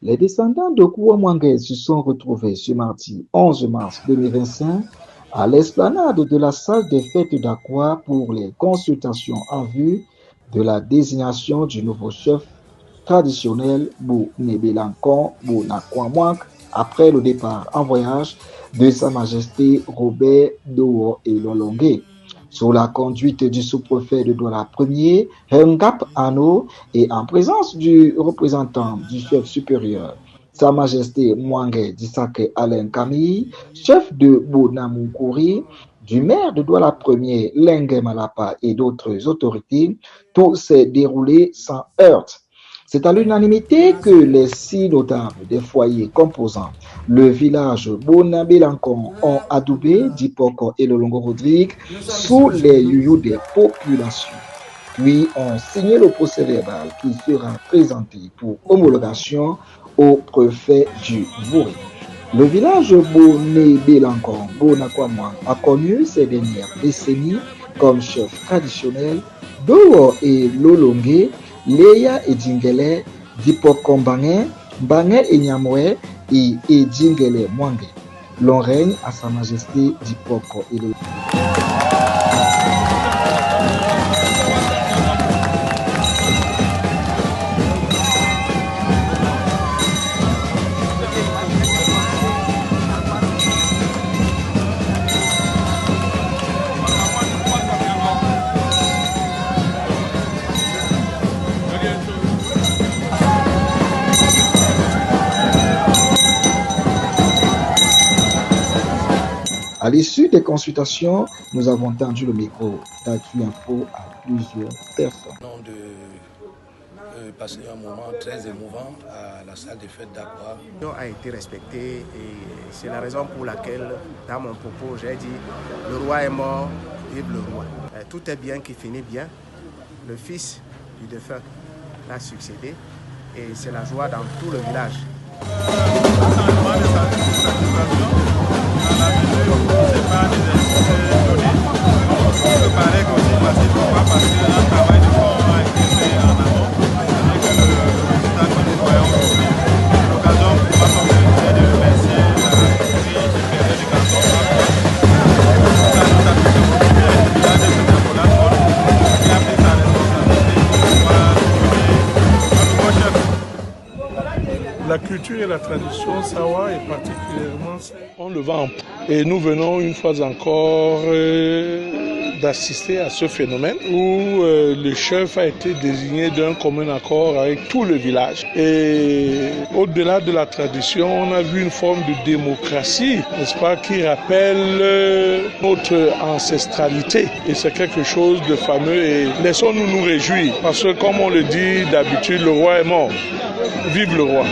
Les descendants de Kouamouangé se sont retrouvés ce mardi 11 mars 2025 à l'esplanade de la salle des fêtes d'Akwa pour les consultations en vue de la désignation du nouveau chef traditionnel Bou Nebelankon Bou Nakwamouang après le départ en voyage de Sa Majesté Robert Dowo et Lolongué. Sous la conduite du sous-préfet de Douala Ier, Hengap Ano, et en présence du représentant du chef supérieur, Sa Majesté Mouangé Dissake Alain Camille, chef de Bonamoukouri, du maire de Douala Ier, Lengue Malapa et d'autres autorités, tout s'est déroulé sans heurts. C'est à l'unanimité que les 6 notables des foyers composant le village Bonabelankon ont adoubé Dipoko et Lolongo Rodrigue sous les youyous des populations. Puis ont signé le procès verbal qui sera présenté pour homologation au préfet du Bouré. Le village Bonabelankon Bonakwamouang a connu ces dernières décennies comme chef traditionnel Dowo et Lolongué, Leya et Djingele, Dipoko Mbangé, Mbangé et Nyamoué et Djingele Mouangé. L'on règne à Sa Majesté Dipoko et Lolongué. À l'issue des consultations, nous avons tendu le micro d'Actu Info à plusieurs personnes. Passé un moment très émouvant à la salle des fêtes d'Akwa. A été respecté et c'est la raison pour laquelle dans mon propos j'ai dit le roi est mort, vive le roi. Tout est bien qui finit bien. Le fils du défunt l'a succédé et c'est la joie dans tout le village. La culture et la tradition Sawa est particulièrement... On le vend et nous venons une fois encore d'assister à ce phénomène où le chef a été désigné d'un commun accord avec tout le village. Et au-delà de la tradition, on a vu une forme de démocratie, n'est-ce pas, qui rappelle notre ancestralité. Et c'est quelque chose de fameux et laissons-nous nous réjouir parce que comme on le dit d'habitude, le roi est mort. Vive le roi!